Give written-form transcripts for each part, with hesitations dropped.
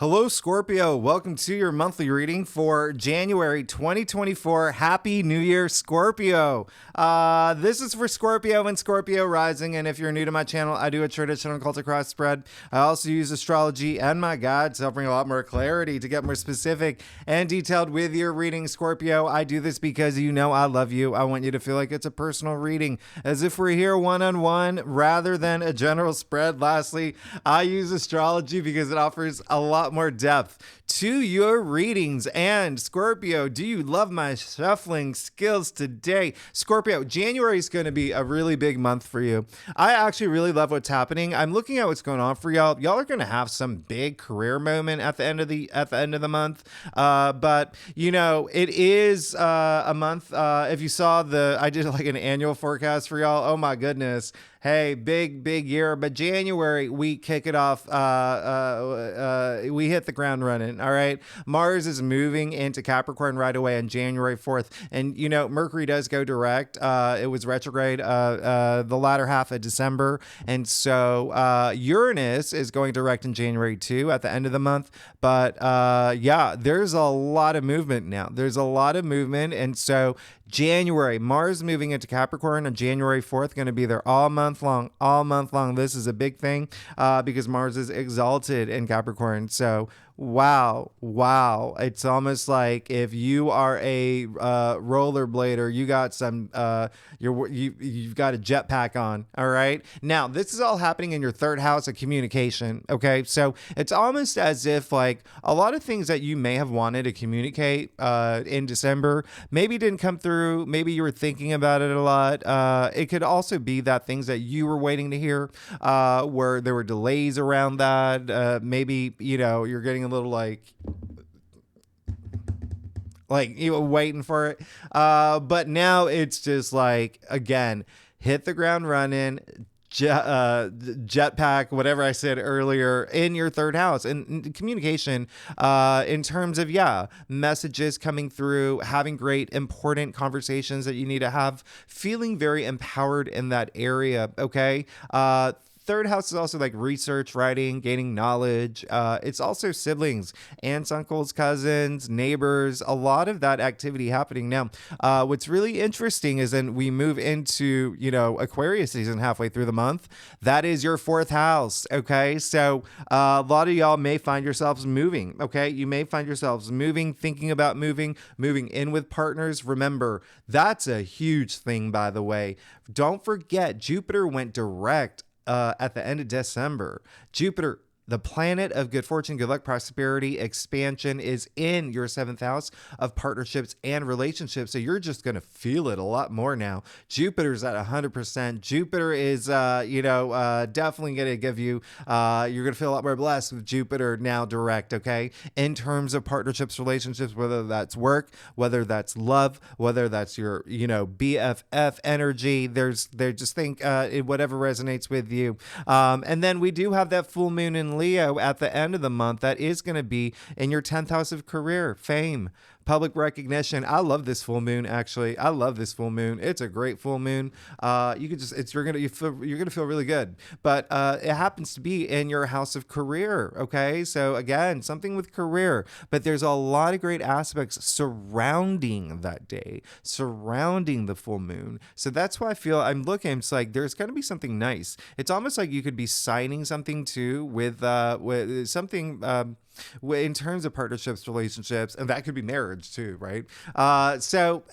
Hello, Scorpio. Welcome to your monthly reading for January 2024. Happy New Year, Scorpio. This is for Scorpio and Scorpio rising. And if you're new to my channel, I do a traditional cultic cross spread. I also use astrology and my guides to help bring a lot more clarity to get more specific and detailed with your reading, Scorpio. I do this because you know I love you. I want you to feel like it's a personal reading, as if we're here one-on-one rather than a general spread. Lastly, I use astrology because it offers a lot more depth to your readings. And Scorpio, do you love my shuffling skills today? Scorpio, January is going to be a really big month for you. I actually really love what's happening. I'm looking at what's going on for y'all. Y'all are going to have some big career moment at the end of the month. But you know, it is a month. If you saw I did like an annual forecast for y'all. Oh my goodness. Hey, big year, but January, we kick it off. We hit the ground running, all right? Mars is moving into Capricorn right away on January 4th. And, you know, Mercury does go direct. It was retrograde the latter half of December. And so Uranus is going direct in January too at the end of the month. But yeah, there's a lot of movement now. There's a lot of movement. And so January, Mars moving into Capricorn on January 4th, going to be there all month long. This is a big thing because Mars is exalted in Capricorn. So wow. It's almost like if you are a rollerblader, you got some, you've got a jetpack on. All right. Now, this is all happening in your third house of communication. Okay. So it's almost as if like a lot of things that you may have wanted to communicate in December maybe didn't come through. Maybe you were thinking about it a lot. It could also be that things that you were waiting to hear where there were delays around that. Maybe, you know, you're getting a little like you were waiting for it. But now it's just like, again, hit the ground running. Jetpack, whatever I said earlier, in your third house, and communication in terms of messages coming through, having great important conversations that you need to have, feeling very empowered in that area. Okay. Third house is also like research, writing, gaining knowledge. It's also siblings, aunts, uncles, cousins, neighbors, a lot of that activity happening now. What's really interesting is then we move into, you know, Aquarius season halfway through the month. That is your fourth house. Okay. So a lot of y'all may find yourselves moving. Okay. You may find yourselves moving, thinking about moving in with partners. Remember, that's a huge thing, by the way. Don't forget, Jupiter went direct at the end of December. Jupiter, the planet of good fortune, good luck, prosperity, expansion, is in your seventh house of partnerships and relationships. So you're just going to feel it a lot more now. Jupiter's at 100%. Jupiter is, definitely going to give you, you're going to feel a lot more blessed with Jupiter now direct, okay? In terms of partnerships, relationships, whether that's work, whether that's love, whether that's your, BFF energy, they just think whatever resonates with you. And then we do have that full moon in Leo at the end of the month. That is going to be in your 10th house of career, fame, public recognition. I love this full moon. Actually, I love this full moon. It's a great full moon. You're gonna feel really good. But it happens to be in your house of career. Okay, so again, something with career. But there's a lot of great aspects surrounding that day, surrounding the full moon. So that's why I feel I'm looking. It's like there's going to be something nice. It's almost like you could be signing something too with something. In terms of partnerships, relationships, and that could be marriage too, right? So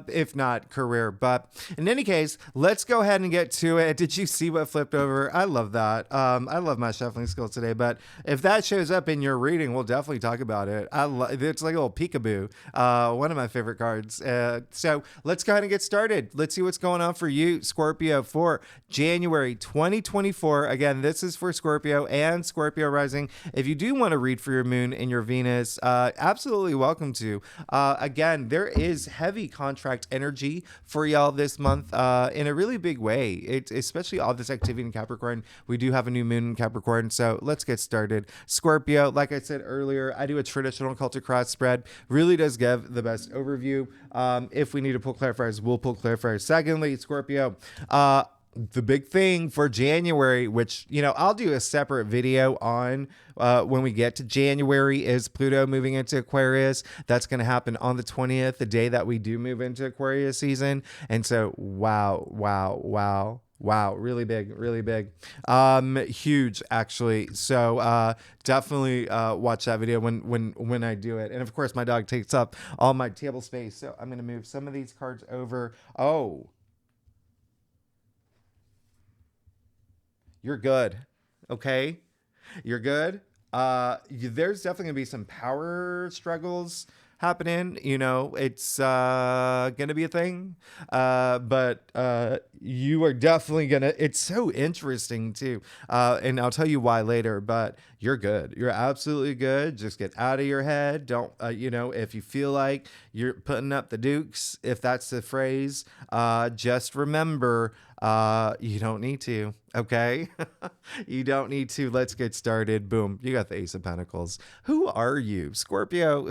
if not career, but in any case, let's go ahead and get to it. Did you see what flipped over? I love that. I love my shuffling skills today, but if that shows up in your reading, we'll definitely talk about it. It's like a little peekaboo, one of my favorite cards. So let's go ahead and get started. Let's see what's going on for you, Scorpio, for January 2024. Again, this is for Scorpio and Scorpio rising. If you do want to read for your moon and your Venus, absolutely welcome to. Again, there is heavy contract energy for y'all this month in a really big way. It's especially all this activity in Capricorn. We do have a new moon in Capricorn, so let's get started. Scorpio, like I said earlier, I do a traditional cultic cross spread. Really does give the best overview. If we need to pull clarifiers, we'll pull clarifiers. Secondly, Scorpio, the big thing for January, which, I'll do a separate video on when we get to January, is Pluto moving into Aquarius. That's going to happen on the 20th, the day that we do move into Aquarius season. And so, wow, wow, wow. Wow, really big, really big. Huge actually. So definitely watch that video when I do it. And of course my dog takes up all my table space. So I'm gonna move some of these cards over. Oh, you're good. Okay. You're good. There's definitely gonna be some power struggles happening. It's gonna be a thing. But you are definitely gonna. It's so interesting too. And I'll tell you why later. But you're good. You're absolutely good. Just get out of your head. Don't. If you feel like you're putting up the dukes, if that's the phrase, just remember. You don't need to. Okay. You don't need to. Let's get started. Boom. You got the Ace of Pentacles. Who are you, Scorpio?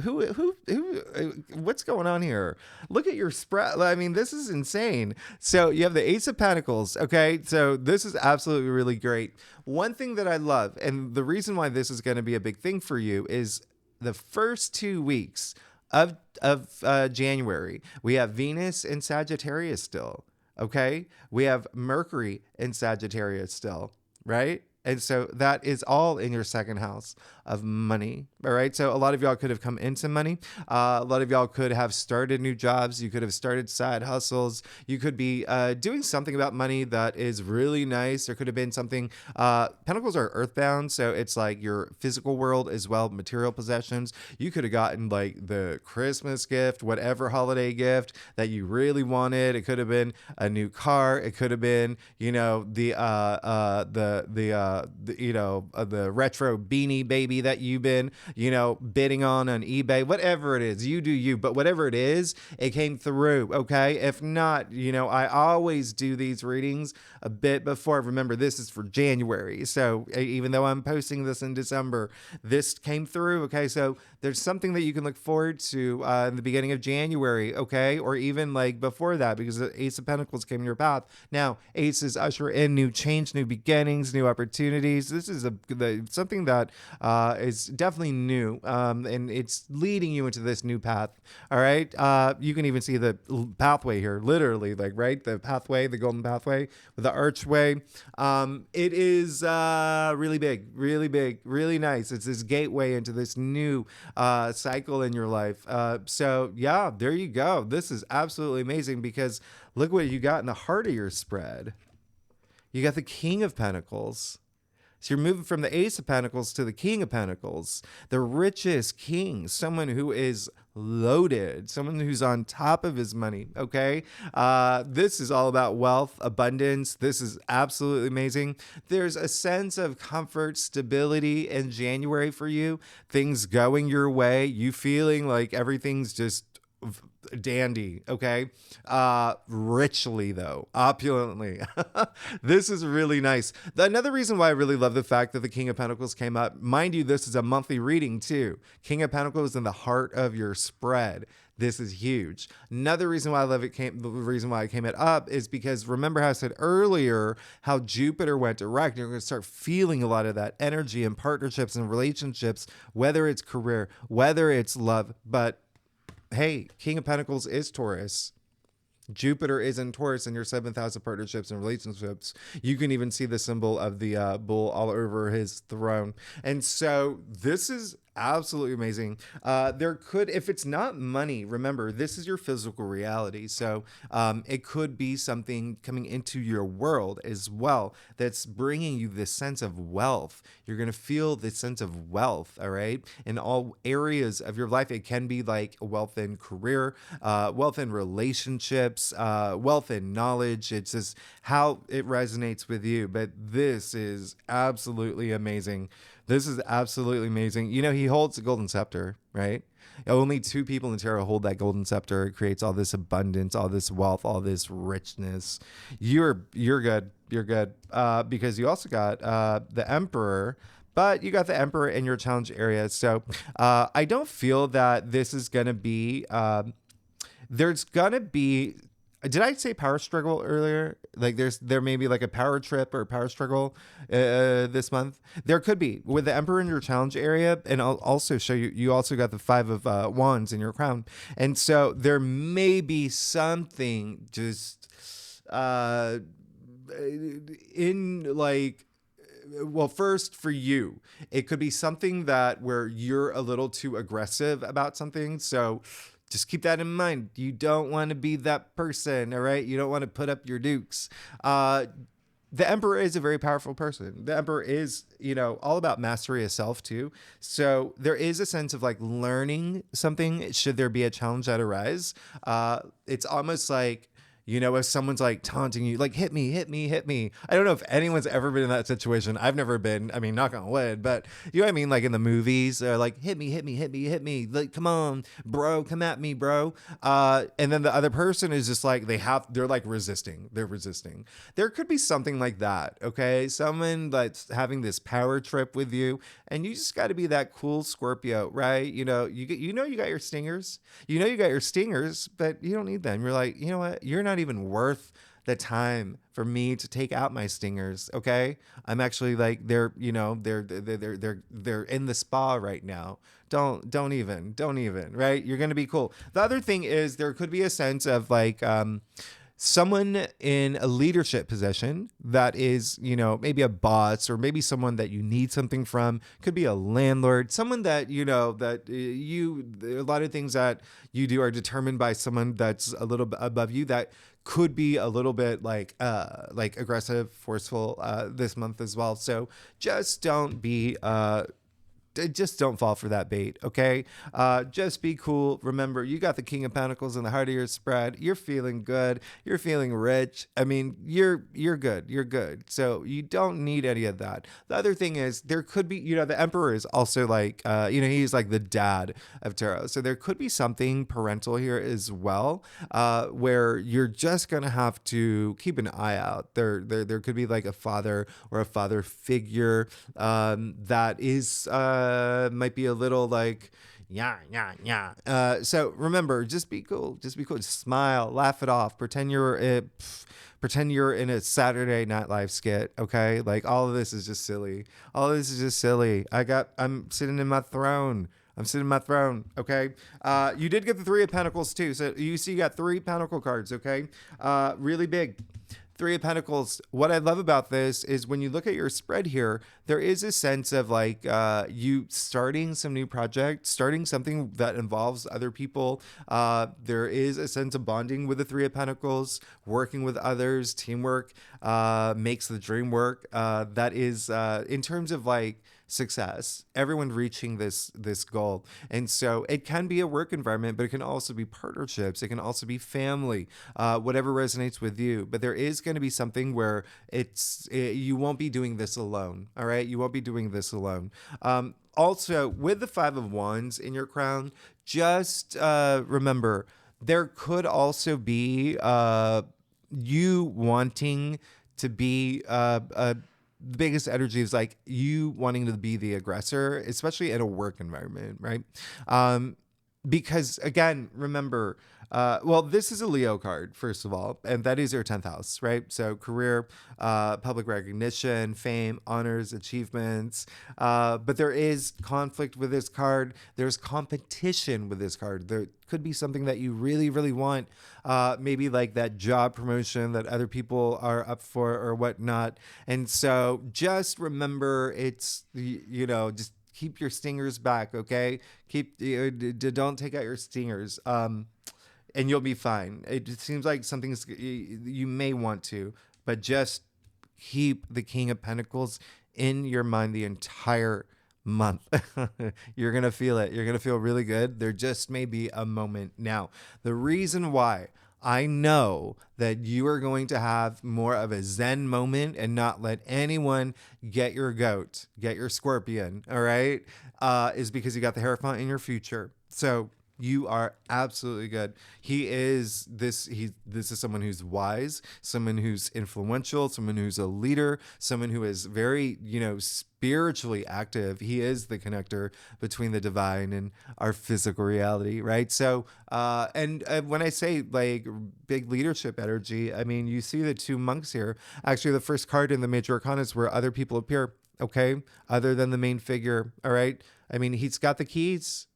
What's going on here? Look at your spread. I mean, this is insane. So you have the Ace of Pentacles. Okay. So this is absolutely really great. One thing that I love, and the reason why this is going to be a big thing for you, is the first 2 weeks of January, we have Venus in Sagittarius still. Okay. We have Mercury in Sagittarius still, right? And so that is all in your second house of money. All right. So a lot of y'all could have come into money. A lot of y'all could have started new jobs. You could have started side hustles. You could be doing something about money that is really nice. There could have been something. Pentacles are earthbound. So it's like your physical world as well, material possessions. You could have gotten like the Christmas gift, whatever holiday gift that you really wanted. It could have been a new car. It could have been, the retro beanie baby that you've been, bidding on eBay, whatever it is, you do you, but whatever it is, it came through. Okay. If not, I always do these readings a bit before. Remember, this is for January. So even though I'm posting this in December, this came through. Okay. So there's something that you can look forward to in the beginning of January. Okay. Or even like before that, because the Ace of Pentacles came in your path. Now, aces usher in new change, new beginnings, new opportunities. This is something that is definitely new, and it's leading you into this new path. All right. You can even see the pathway here, literally, like, right? The pathway, the golden pathway with the archway. It is really big, really nice. It's this gateway into this new cycle in your life. So yeah, there you go. This is absolutely amazing because look what you got in the heart of your spread. You got the King of Pentacles. So you're moving from the Ace of Pentacles to the King of Pentacles, the richest king, someone who is loaded, someone who's on top of his money. Okay. This is all about wealth, abundance. This is absolutely amazing. There's a sense of comfort, stability in January for you, things going your way, you feeling like everything's just dandy. Okay. Richly though, opulently. This is really nice. Another reason why I really love the fact that the King of Pentacles came up, mind you, this is a monthly reading too. King of Pentacles in the heart of your spread. This is huge. Another reason why I love it the reason why I came it up is because remember how I said earlier how Jupiter went direct. You're going to start feeling a lot of that energy in partnerships and relationships, whether it's career, whether it's love, but hey, King of Pentacles is Taurus. Jupiter is in Taurus in your 7th house of partnerships and relationships. You can even see the symbol of the bull all over his throne. And so this is absolutely amazing. There could, if it's not money, remember, this is your physical reality. So it could be something coming into your world as well that's bringing you this sense of wealth. You're going to feel this sense of wealth, all right, in all areas of your life. It can be like wealth in career, wealth in relationships, wealth in knowledge. It's just how it resonates with you. But this is absolutely amazing. This is absolutely amazing. He holds the golden scepter, right? Only 2 people in tarot hold that golden scepter. It creates all this abundance, all this wealth, all this richness. You're good. You're good. Because you also got the Emperor, but you got the Emperor in your challenge area. So I don't feel that this is going to be, there's going to be Did I say power struggle earlier? Like there may be like a power trip or a power struggle this month. There could be with the Emperor in your challenge area, and I'll also show you. You also got the Five of Wands in your crown, and so there may be something just in like. Well, first for you, it could be something that where you're a little too aggressive about something. So just keep that in mind. You don't want to be that person, all right? You don't want to put up your dukes. The Emperor is a very powerful person. The Emperor is, all about mastery of self too. So there is a sense of like learning something should there be a challenge that arise. It's almost like, if someone's like taunting you, like, hit me, hit me, hit me. I don't know if anyone's ever been in that situation. I've never been. I mean, knock on wood, but you know what I mean? Like in the movies, they're like, hit me, hit me, hit me, hit me. Like, come on, bro, come at me, bro. And then the other person is just like, they're like resisting. They're resisting. There could be something like that, okay? Someone that's having this power trip with you, and you just got to be that cool Scorpio, right? You got your stingers. You got your stingers, but you don't need them. You're like, you know what? You're not even worth the time for me to take out my stingers. Okay. I'm actually like, they're in the spa right now. Don't even, right? You're going to be cool. The other thing is there could be a sense of like, someone in a leadership position that is, maybe a boss or maybe someone that you need something from, could be a landlord, someone that, a lot of things that you do are determined by someone that's a little bit above you that could be a little bit like aggressive, forceful, this month as well. So just don't fall for that bait, okay? Just be cool. Remember, you got the King of Pentacles in the heart of your spread. You're feeling good. You're feeling rich. I mean, you're good. You're good. So you don't need any of that. The other thing is there could be, the Emperor is also like, he's like the dad of tarot. So there could be something parental here as well, where you're just gonna have to keep an eye out. There could be like a father or a father figure that is might be a little like, yeah. So remember, just be cool. Just smile, laugh it off, pretend you're in a Saturday Night Live skit. Okay. Like all of this is just silly. I'm sitting in my throne. Okay. You did get the Three of Pentacles too. So you see you got 3 Pentacle cards. Okay. Really big. Three of Pentacles. What I love about this is when you look at your spread here, there is a sense of like you starting some new project, starting something that involves other people. There is a sense of bonding with the Three of Pentacles, working with others, teamwork makes the dream work. That is in terms of like success, everyone reaching this goal. And so it can be a work environment, but it can also be partnerships, it can also be family, whatever resonates with you. But there is going to be something where you won't be doing this alone. All right, you won't be doing this alone. Also, with the Five of Wands in your crown, just remember there could also be you wanting to be the biggest energy is like you wanting to be the aggressor, especially in a work environment, right? Because again, remember, this is a Leo card, first of all, and that is your 10th house, right? So career, public recognition, fame, honors, achievements. But there is conflict with this card. There's competition with this card. There could be something that you really, really want. Maybe like that job promotion that other people are up for or whatnot. And so just remember it's, just keep your stingers back, okay? Don't take out your stingers, and you'll be fine. It seems like something's you may want to, but just keep the King of Pentacles in your mind the entire month. You're gonna feel it. You're gonna feel really good. There just may be a moment. Now, the reason why I know that you are going to have more of a Zen moment and not let anyone get your goat, get your scorpion, all right, is because you got the Hierophant in your future. So You are absolutely good. This is someone who's wise, someone who's influential, someone who's a leader, someone who is very, spiritually active. He is the connector between the divine and our physical reality, right? So, and when I say like big leadership energy, I mean, you see the two monks here. Actually, the first card in the major arcana is where other people appear, okay? Other than the main figure, all right? I mean, he's got the keys.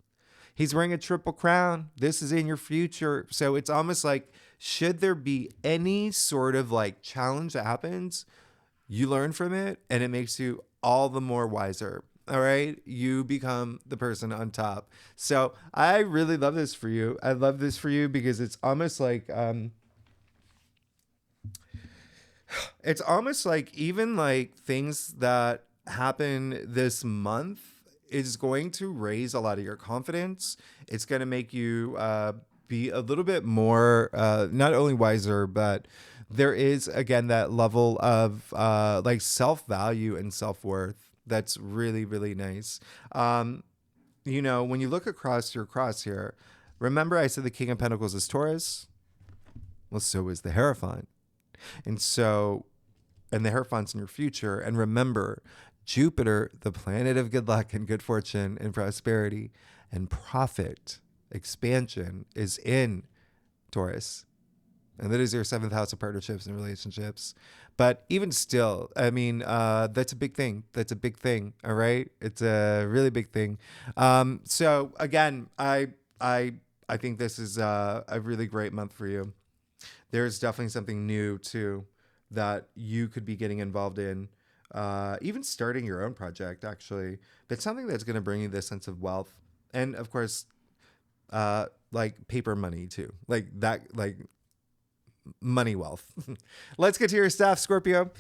He's wearing a triple crown. This is in your future. So it's almost like, should there be any sort of like challenge that happens, you learn from it and it makes you all the more wiser. All right. You become the person on top. So I really love this for you. I love this for you because it's almost like even like things that happen this month is going to raise a lot of your confidence. It's going to make you be a little bit more, not only wiser, but there is, again, that level of like self-value and self-worth. That's really, really nice. When you look across your cross here, remember I said the King of Pentacles is Taurus? Well, so is the Hierophant. And so, and the Hierophant's in your future. And remember, Jupiter, the planet of good luck and good fortune and prosperity and profit, expansion, is in Taurus. And that is your seventh house of partnerships and relationships. But even still, I mean, that's a big thing. That's a big thing. All right. It's a really big thing. So again, I think this is a really great month for you. There's definitely something new too that you could be getting involved in. Even starting your own project, actually, but something that's going to bring you this sense of wealth, and of course, like paper money too, like that, like money wealth. Let's get to your stuff, Scorpio.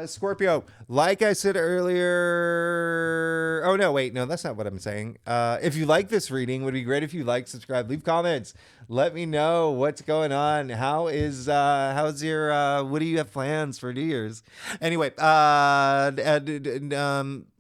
Scorpio, like I said earlier. Oh no, wait, no, that's not what I'm saying. If you like this reading, would be great if you like, subscribe, leave comments. Let me know what's going on. How's your what do you have plans for New Year's? Anyway,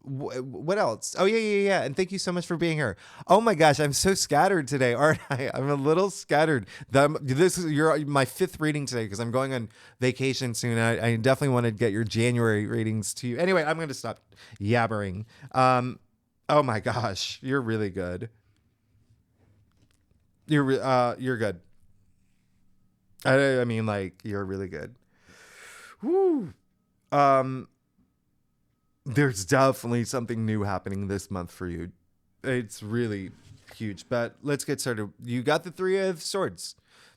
what else? Oh yeah. And thank you so much for being here. Oh my gosh, I'm so scattered today, aren't I? I'm a little scattered. This is my fifth reading today because I'm going on vacation soon. I definitely want to get your January readings to you. Anyway, I'm going to stop yabbering. Oh my gosh, you're really good. You're good. I mean, like, you're really good. Woo. There's definitely something new happening this month for you. It's really huge. But let's get started. You got the Three of Swords.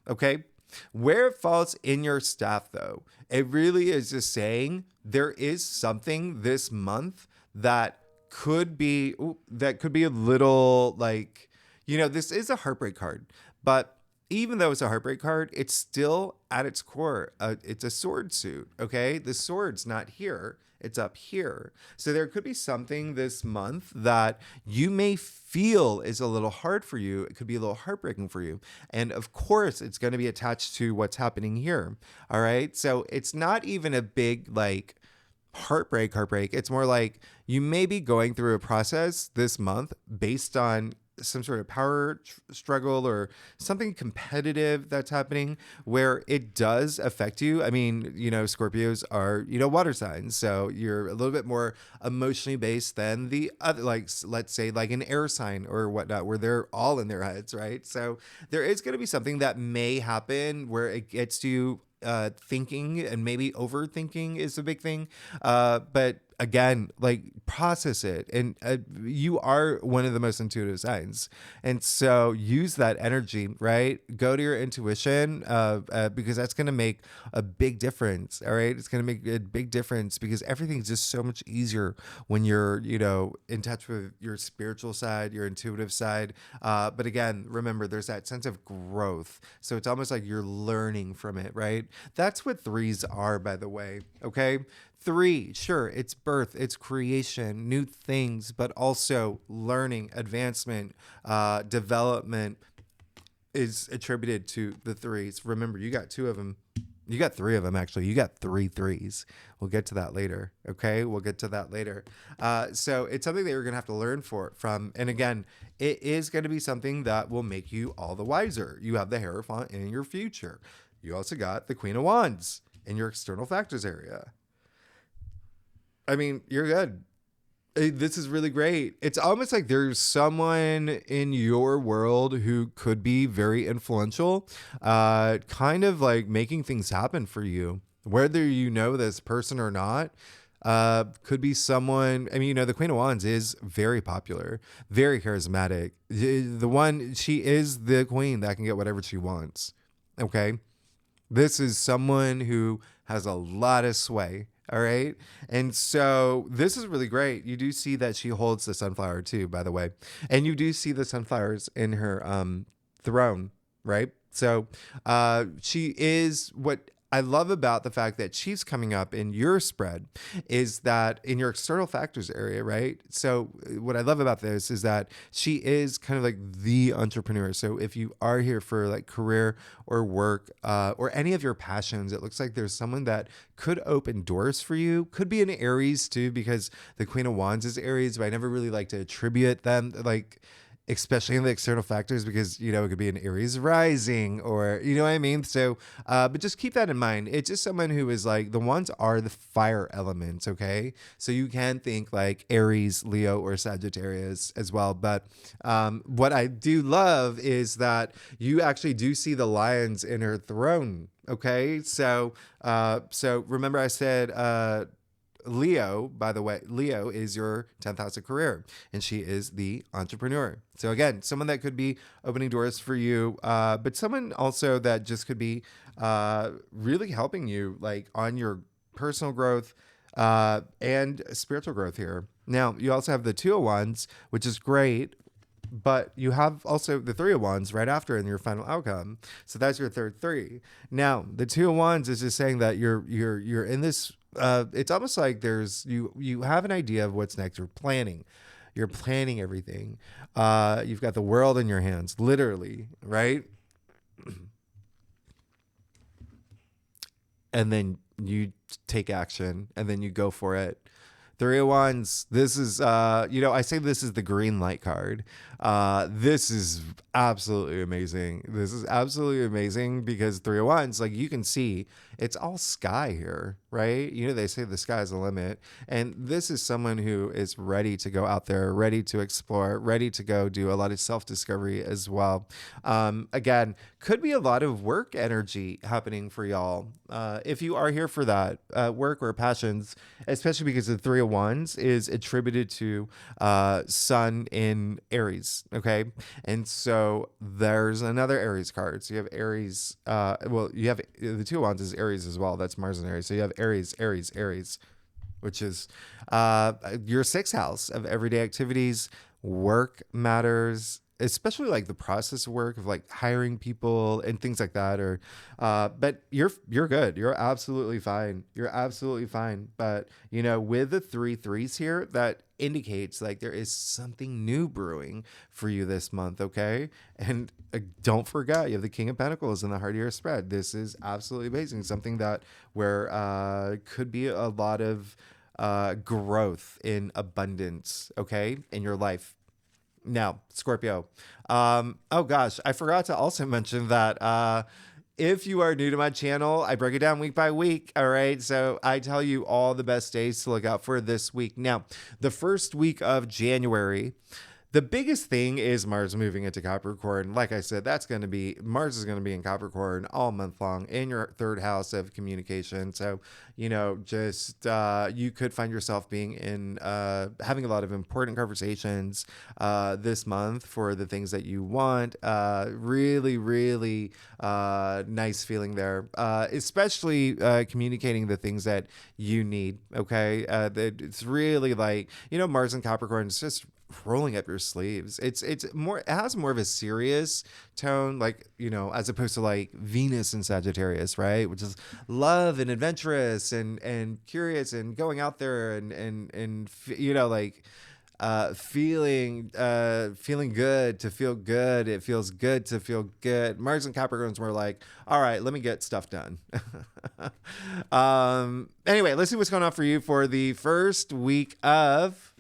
Okay. Where it falls in your staff, though, it really is just saying there is something this month that could be a little like, this is a heartbreak card, but even though it's a heartbreak card, it's still at its core, it's a sword suit. Okay. The sword's not here. It's up here. So there could be something this month that you may feel is a little hard for you. It could be a little heartbreaking for you. And of course, it's going to be attached to what's happening here. All right. So it's not even a big like heartbreak. It's more like you may be going through a process this month based on some sort of power struggle or something competitive that's happening where it does affect you. I mean, Scorpios are, water signs. So you're a little bit more emotionally based than the other, like, let's say like an air sign or whatnot, where they're all in their heads, right? So there is going to be something that may happen where it gets you thinking, and maybe overthinking is a big thing. But again, like, process it. And you are one of the most intuitive signs. And so use that energy, right? Go to your intuition because that's going to make a big difference. All right. It's going to make a big difference because everything's just so much easier when you're, in touch with your spiritual side, your intuitive side. But again, remember, there's that sense of growth. So it's almost like you're learning from it, right? That's what threes are, by the way. Okay. Three, sure, it's birth, it's creation, new things, but also learning, advancement, development is attributed to the threes. Remember, you got two of them. You got three of them, actually. You got three threes. We'll get to that later. Okay. We'll get to that later. So it's something that you're going to have to learn from. And again, it is going to be something that will make you all the wiser. You have the Hierophant in your future. You also got the Queen of Wands in your external factors area. I mean, you're good. This is really great. It's almost like there's someone in your world who could be very influential, kind of like making things happen for you, whether you know this person or not. Could be someone. I mean, you know, the Queen of Wands is very popular, very charismatic. She is the queen that can get whatever she wants. Okay. This is someone who has a lot of sway. All right. And so this is really great. You do see that she holds the sunflower too, by the way. And you do see the sunflowers in her throne, right? So she is what I love about the fact that she's coming up in your spread is that in your external factors area, right? So what I love about this is that she is kind of like the entrepreneur. So if you are here for like career or work or any of your passions, it looks like there's someone that could open doors for you. Could be an Aries too, because the Queen of Wands is Aries, but I never really like to attribute them like, especially in the external factors, because, you know, it could be an Aries rising or, you know what I mean? So, but just keep that in mind. It's just someone who is like, the ones are the fire elements. Okay. So you can think like Aries, Leo, or Sagittarius as well. But what I do love is that you actually do see the lions in her throne. Okay. So remember I said, Leo, by the way, Leo is your 10th house of career, and she is the entrepreneur. So again, someone that could be opening doors for you, but someone also that just could be really helping you like on your personal growth and spiritual growth here. Now, you also have the Two of Wands, which is great. But you have also the Three of Wands right after in your final outcome. So that's your third three. Now, the Two of Wands is just saying that you're in this. It's almost like there's you have an idea of what's next. You're planning everything. You've got the world in your hands, literally, right? And then you take action, and then you go for it. Three of Wands. This is, I say this is the green light card. This is absolutely amazing. This is absolutely amazing because Three of Wands, like you can see, it's all sky here, right? You know, they say the sky's the limit. And this is someone who is ready to go out there, ready to explore, ready to go do a lot of self-discovery as well. Again, could be a lot of work energy happening for y'all. If you are here for that, work or passions, especially because the Three of Wands is attributed to Sun in Aries. Okay. And so there's another Aries card. So you have Aries. You have the Two of Wands is Aries as well. That's Mars in Aries. So you have Aries, which is your sixth house of everyday activities, work matters, especially like the process of work of like hiring people and things like that. Or, but you're good. You're absolutely fine. But you know, with the three threes here, that indicates like there is something new brewing for you this month. Okay. And don't forget, you have the King of Pentacles in the heart of your spread. This is absolutely amazing. Something that where, could be a lot of, growth in abundance. Okay. In your life. Now, Scorpio. Oh gosh, I forgot to also mention that if you are new to my channel, I break it down week by week. All right. So I tell you all the best days to look out for this week. Now, the first week of January, the biggest thing is Mars moving into Capricorn. Like I said, Mars is going to be in Capricorn all month long in your third house of communication. So, you know, just you could find yourself being in having a lot of important conversations this month for the things that you want. Really, really nice feeling there, especially communicating the things that you need. Okay. It's really like, you know, Mars and Capricorn is just rolling up your sleeves. It has more of a serious tone, like, you know, as opposed to like Venus and Sagittarius, right? Which is love and adventurous and curious and going out there and you know, like feeling good to feel good. It feels good to feel good. Mars and Capricorn's more like, all right, let me get stuff done. Anyway, let's see what's going on for you for the first week of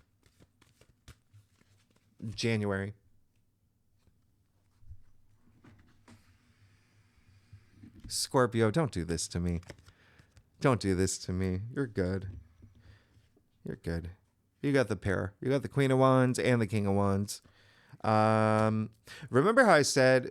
January. Scorpio, don't do this to me. Don't do this to me. You're good. You're good. You got the pair. You got the Queen of Wands and the King of Wands. Remember how I said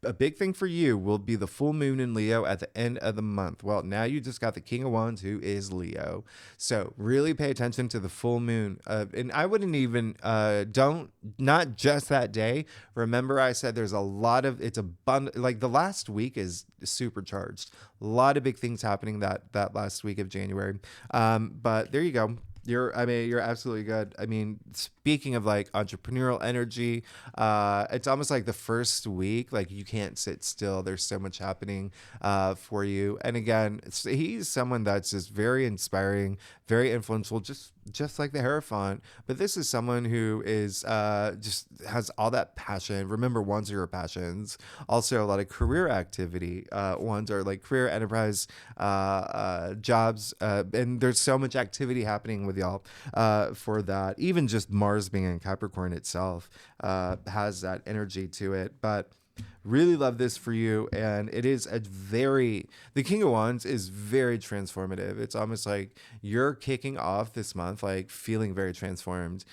a big thing for you will be the full moon in Leo at the end of the month. Well, now you just got the King of Wands, who is Leo. So really pay attention to the full moon. And I wouldn't even, not just that day. Remember I said there's a lot of, it's abundant, like the last week is supercharged. A lot of big things happening that last week of January. But there you go. You're absolutely good. I mean, speaking of like entrepreneurial energy, it's almost like the first week, like you can't sit still. There's so much happening for you. And again, he's someone that's just very inspiring, very influential, just like the Hierophant. But this is someone who is just has all that passion. Remember, wands are your passions. Also, a lot of career activity. Wands are like career, enterprise, jobs, and there's so much activity happening with y'all for that. Even just Mars being in Capricorn itself has that energy to it. But really love this for you. And it is the King of Wands is very transformative. It's almost like you're kicking off this month, like feeling very transformed,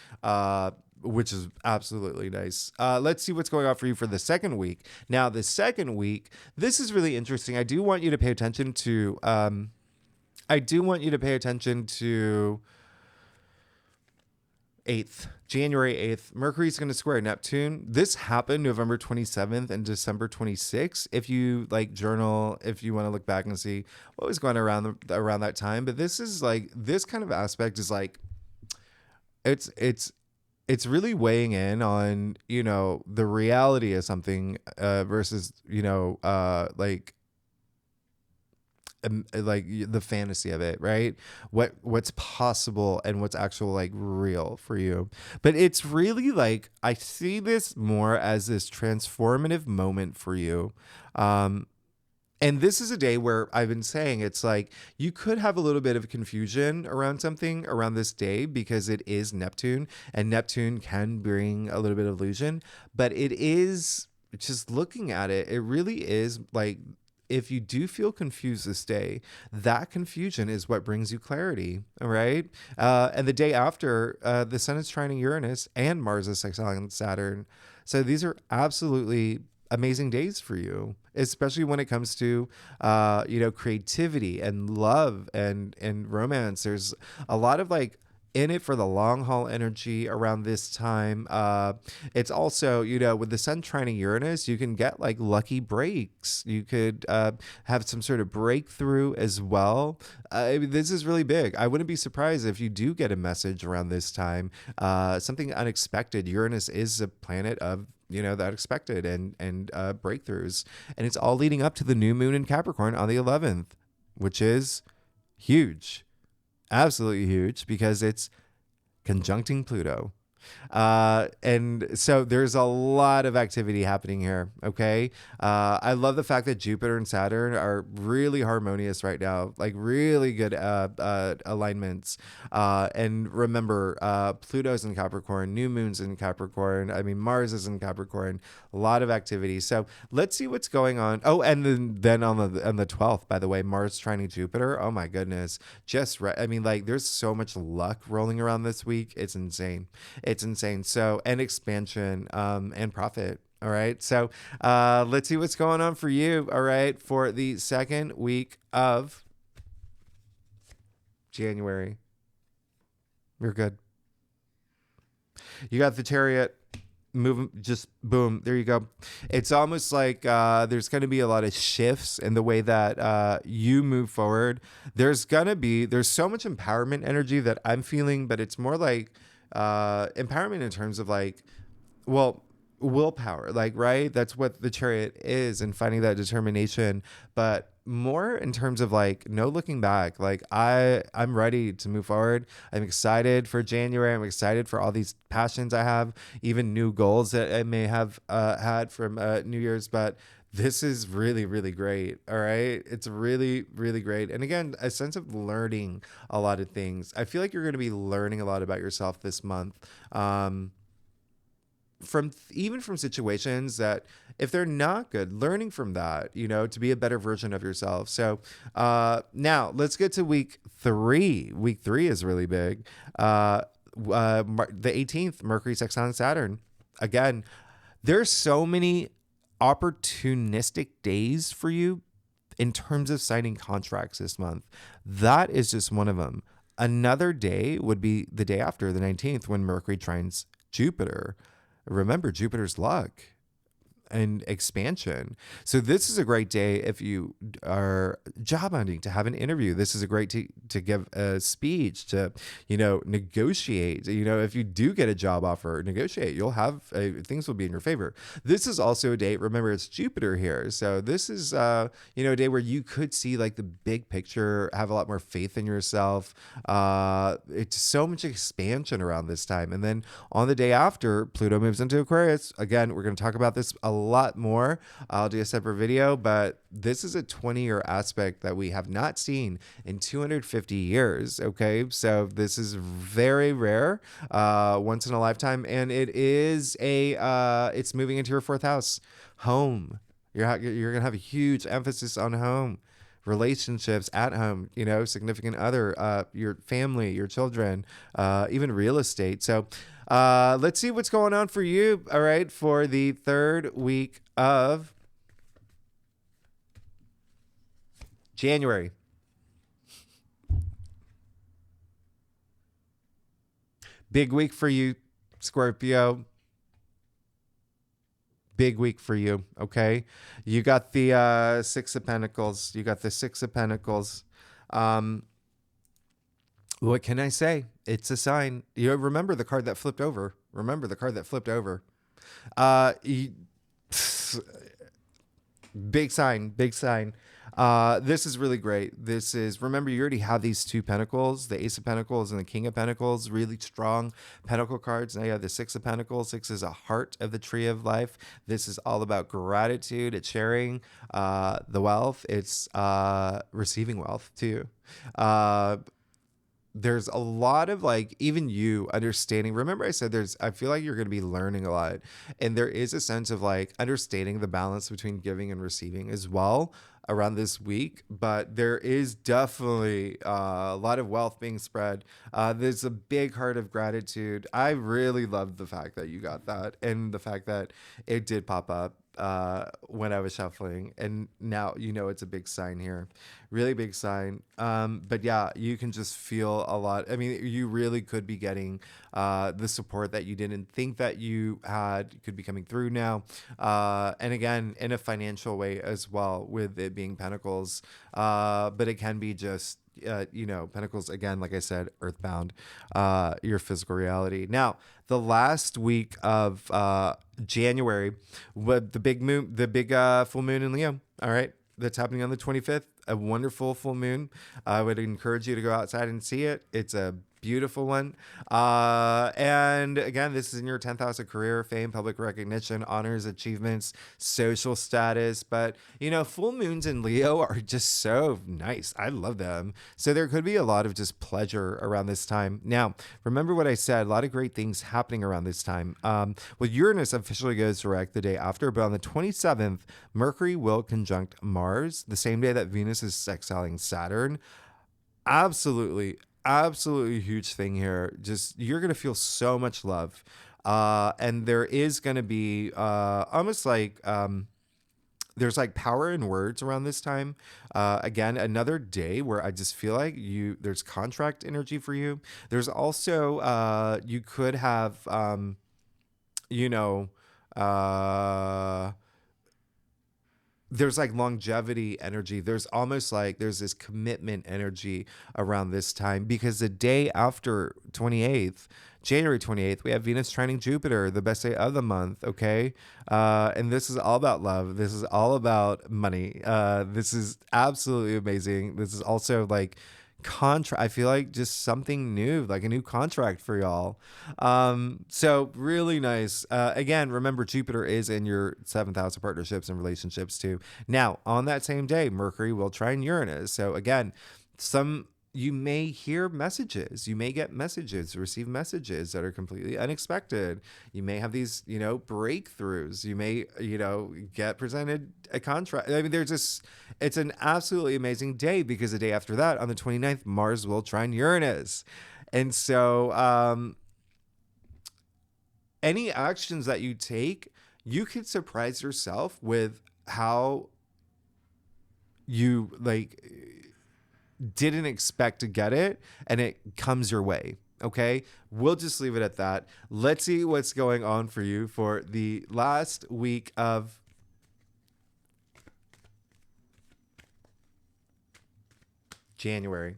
which is absolutely nice. Let's see what's going on for you for the second week. Now, the second week, this is really interesting. I do want you to pay attention to, January 8th, Mercury's going to square Neptune. This happened November 27th and December 26th. If you like journal, if you want to look back and see what was going on around that time. But this is like, this kind of aspect is like, it's really weighing in on, the reality of something versus, like the fantasy of it, right? What's possible and what's actual like real for you. But it's really like, I see this more as this transformative moment for you. And this is a day where I've been saying it's like you could have a little bit of confusion around something around this day because it is Neptune, and Neptune can bring a little bit of illusion. But it is, just looking at it, it really is like, if you do feel confused this day, that confusion is what brings you clarity. All right. And the day after, the Sun is trining Uranus and Mars is sextiling Saturn. So these are absolutely amazing days for you, especially when it comes to, creativity and love and romance. There's a lot of like in it for the long haul energy around this time. It's also, with the Sun trining Uranus, you can get like lucky breaks. You could have some sort of breakthrough as well. This is really big. I wouldn't be surprised if you do get a message around this time, something unexpected. Uranus is a planet of the unexpected and breakthroughs. And it's all leading up to the new moon in Capricorn on the 11th, which is huge. Absolutely huge, because it's conjuncting Pluto. And so there's a lot of activity happening here. Okay. I love the fact that Jupiter and Saturn are really harmonious right now, like really good, alignments. And remember, Pluto's in Capricorn, new moon's in Capricorn. I mean, Mars is in Capricorn, a lot of activity. So let's see what's going on. Oh, and then on the 12th, by the way, Mars trining Jupiter. Oh my goodness. I mean, like there's so much luck rolling around this week. It's insane. It's insane. So, and expansion, and profit. All right. So, let's see what's going on for you. All right. For the second week of January. You're good. You got the Chariot. Move, just boom, there you go. It's almost like there's going to be a lot of shifts in the way that you move forward. There's so much empowerment energy that I'm feeling, but it's more like empowerment in terms of like, well, willpower, like, right? That's what the Chariot is, and finding that determination. But more in terms of like no looking back. Like I'm ready to move forward. I'm excited for January. I'm excited for all these passions I have, even new goals that I may have had from New Year's. But this is really, really great. All right. It's really, really great. And again, a sense of learning a lot of things. I feel like you're going to be learning a lot about yourself this month. From even from situations that if they're not good, learning from that, to be a better version of yourself. So now let's get to week 3 is really big. The 18th, Mercury sextile Saturn. Again, there's so many opportunistic days for you in terms of signing contracts this month. That is just one of them. Another day would be the day after the 19th when Mercury trines Jupiter. Remember, Jupiter's luck and expansion. So this is a great day if you are job hunting, to have an interview. This is a great to give a speech, to negotiate. If you do get a job offer, negotiate. You'll have things will be in your favor. This is also a day. Remember, it's Jupiter here, so this is a day where you could see like the big picture, have a lot more faith in yourself. It's so much expansion around this time, and then on the day after, Pluto moves into Aquarius. Again, we're going to talk about this a lot more. I'll do a separate video, but this is a 20-year aspect that we have not seen in 250 years. Okay, so this is very rare, once in a lifetime, and it's moving into your fourth house, home. You're gonna have a huge emphasis on home, relationships at home, significant other, your family, your children, even real estate. So let's see what's going on for you. All right, for the third week of January. Big week for you, Scorpio. Big week for you. Okay. You got the Six of Pentacles. You got the Six of Pentacles. What can I say? It's a sign. Remember the card that flipped over. Remember the card that flipped over. You, Big sign, big sign. This is really great. Remember, you already have these two pentacles, the Ace of Pentacles and the King of Pentacles, really strong pentacle cards. Now you have the Six of Pentacles. Six is a heart of the tree of life. This is all about gratitude. It's sharing the wealth. It's receiving wealth too. There's a lot of like, even you understanding. Remember I said I feel like you're going to be learning a lot, and there is a sense of like understanding the balance between giving and receiving as well around this week. But there is definitely a lot of wealth being spread. There's a big heart of gratitude. I really love the fact that you got that, and the fact that it did pop up when I was shuffling, and now it's a big sign here, really big sign. But yeah, you can just feel a lot. I mean, you really could be getting the support that you didn't think that you had, could be coming through now, and again in a financial way as well, with it being Pentacles, but it can be just Pentacles, again, like I said, earthbound, your physical reality. Now, the last week of January, with the big full moon in Leo. All right, that's happening on the 25th. A wonderful full moon. I would encourage you to go outside and see it. It's a beautiful one. And again, this is in your 10th house of career, fame, public recognition, honors, achievements, social status. But full moons in Leo are just so nice. I love them. So there could be a lot of just pleasure around this time. Now, remember what I said, a lot of great things happening around this time. Well, Uranus officially goes direct the day after, but on the 27th, Mercury will conjunct Mars, the same day that Venus is sextiling Saturn. Absolutely huge thing here. Just, you're gonna feel so much love, and there is gonna be almost like there's like power in words around this time. Again, another day where I just feel like there's contract energy for you. There's also you could have you know uh there's like longevity energy. There's almost like there's this commitment energy around this time, because the day after 28th, January 28th, we have Venus trining Jupiter, the best day of the month. Okay. And this is all about love. This is all about money. This is absolutely amazing. This is also like contract. I feel like just something new, like a new contract for y'all. So really nice. Again, remember Jupiter is in your 7th house of partnerships and relationships too. Now, on that same day, Mercury will trine Uranus. So again, you may hear messages, you may get messages, receive messages that are completely unexpected. You may have these, breakthroughs. You may, get presented a contract. I mean, it's an absolutely amazing day, because the day after that, on the 29th, Mars will trine Uranus. And so, any actions that you take, you could surprise yourself with how you didn't expect to get it, and it comes your way. Okay, we'll just leave it at that. Let's see what's going on for you for the last week of January.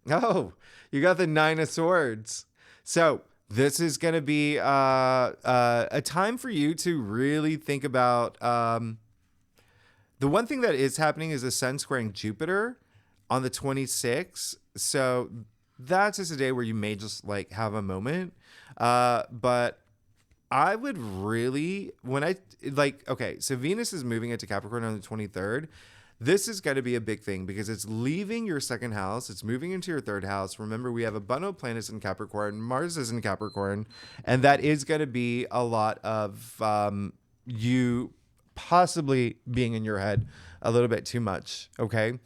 Oh, you got the 9 of Swords. So this is going to be a time for you to really think about. The one thing that is happening is the Sun squaring Jupiter on the 26th. So that's just a day where you may just have a moment. But I would really, okay, so Venus is moving into Capricorn on the 23rd. This is going to be a big thing, because it's leaving your 2nd house. It's moving into your 3rd house. Remember, we have a bundle of planets in Capricorn. Mars is in Capricorn. And that is going to be a lot of you possibly being in your head a little bit too much. Okay.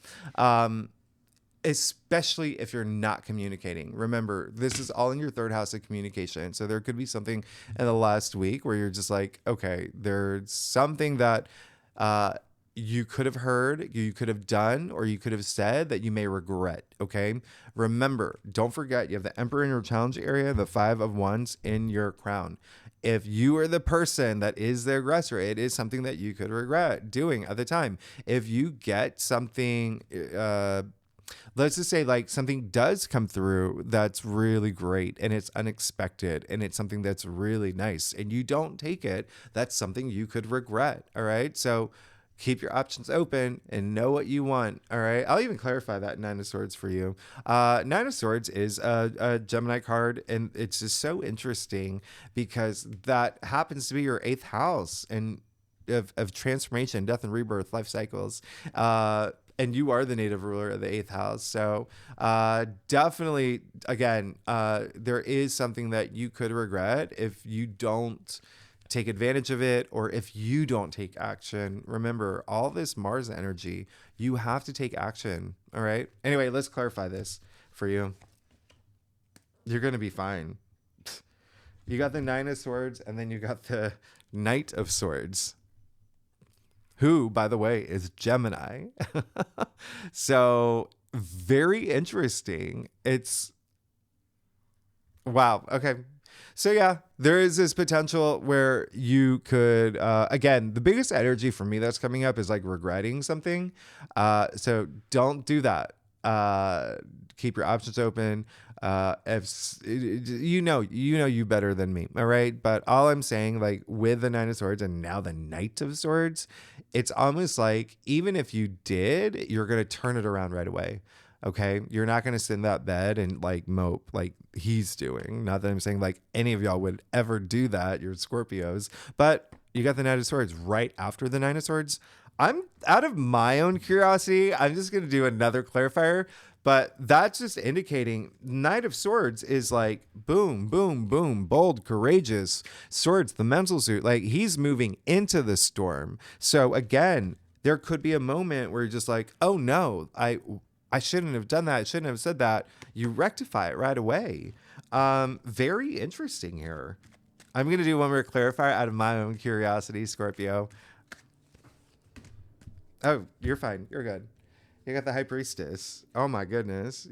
Especially if you're not communicating. Remember, this is all in your 3rd house of communication. So there could be something in the last week where you're just like, okay, there's something that you could have heard, you could have done, or you could have said that you may regret. Okay. Remember, don't forget, you have the Emperor in your challenge area, the 5 of Wands in your crown. If you are the person that is the aggressor, it is something that you could regret doing at the time. If you get something, let's just say something does come through that's really great, and it's unexpected, and it's something that's really nice, and you don't take it, that's something you could regret. All right. So keep your options open and know what you want. All right. I'll even clarify that 9 of Swords for you. 9 of Swords is a Gemini card, and it's just so interesting because that happens to be your 8th house and of transformation, death and rebirth, life cycles. And you are the native ruler of the 8th house. So definitely, again, there is something that you could regret if you don't take advantage of it, or if you don't take action. Remember, all this Mars energy, you have to take action. All right. Anyway, let's clarify this for you. You're going to be fine. You got the 9 of Swords, and then you got the Knight of Swords, who, by the way, is Gemini. So very interesting. It's wow. Okay. So yeah, there is this potential where you could, again, the biggest energy for me that's coming up is regretting something. So don't do that. Keep your options open. If you better than me. All right. But all I'm saying, with the 9 of Swords and now the Knight of Swords, it's almost like even if you did, you're going to turn it around right away. Okay. You're not going to sit in that bed and mope like he's doing. Not that I'm saying any of y'all would ever do that. You're Scorpios, but you got the Knight of Swords right after the 9 of Swords. I'm out of my own curiosity. I'm just going to do another clarifier, but that's just indicating Knight of Swords is boom, boom, boom, bold, courageous swords, the mental suit. He's moving into the storm. So again, there could be a moment where you're just oh no, I shouldn't have done that. I shouldn't have said that. You rectify it right away. Very interesting here. I'm going to do one more clarifier out of my own curiosity, Scorpio. Oh, you're fine. You're good. You got the High Priestess. Oh my goodness.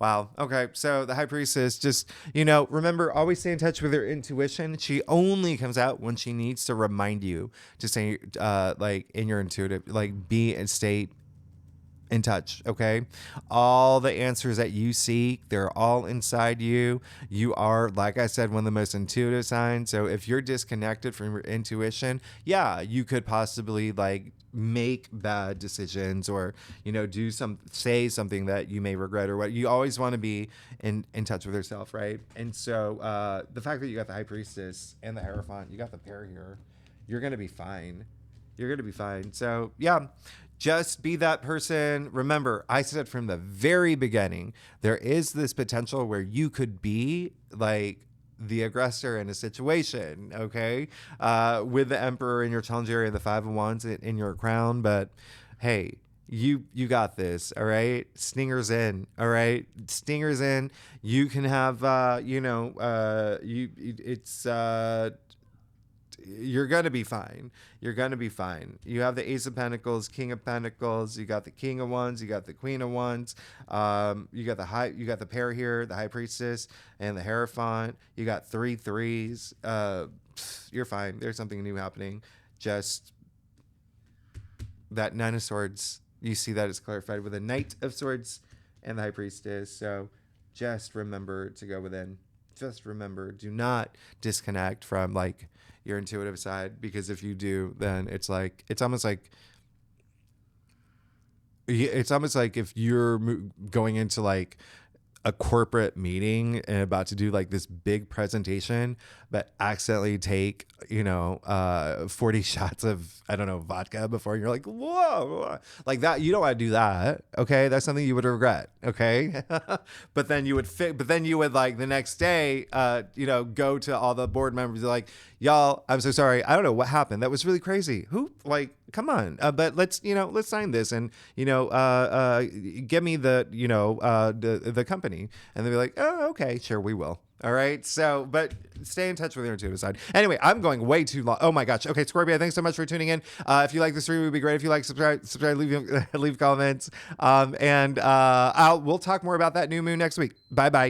Wow. Okay. So the high priestess, just, remember, always stay in touch with her intuition. She only comes out when she needs to remind you to stay, like, in your intuitive, like, be and stay in touch. Okay. All the answers that you seek, they're all inside you. You are, like I said, one of the most intuitive signs. So if you're disconnected from your intuition, yeah, you could possibly like make bad decisions, or say something that you may regret, or what. You always want to be in touch with yourself, right? And so the fact that you got the high priestess and the hierophant, you got the pair here, you're gonna be fine. You're gonna be fine. So yeah, just be that person. Remember, I said from the very beginning, there is this potential where you could be like the aggressor in a situation, okay? With the Emperor in your challenge area, the Five of Wands in your crown. But hey, you got this, all right? Stingers in, all right? Stingers in. You can have, you're going to be fine. You're going to be fine. You have the Ace of Pentacles, King of Pentacles. You got the King of Wands. You got the Queen of Wands. You got the pair here, the High Priestess and the Hierophant. You got 3 threes. You're fine. There's something new happening. Just that Nine of Swords. You see that it's clarified with the Knight of Swords and the High Priestess. So just remember to go within. Just remember, do not disconnect from like your intuitive side, because if you do, then it's almost like if you're going into like a corporate meeting and about to do like this big presentation, but accidentally take 40 shots of, I don't know, vodka before, and you're like, whoa, like that. You don't want to do that. Okay, that's something you would regret. Okay. But then you would like the next day go to all the board members, like, y'all, I'm so sorry, I don't know what happened, that was really crazy. Who, like, come on, but let's sign this, and give me the company. And they'll be like, oh, okay, sure, we will. All right. So, but stay in touch with your intuitive side. Anyway, I'm going way too long. Oh my gosh. Okay, Scorpio, thanks so much for tuning in. If you like this stream, it would be great if you like, subscribe, leave comments. We'll talk more about that new moon next week. Bye bye.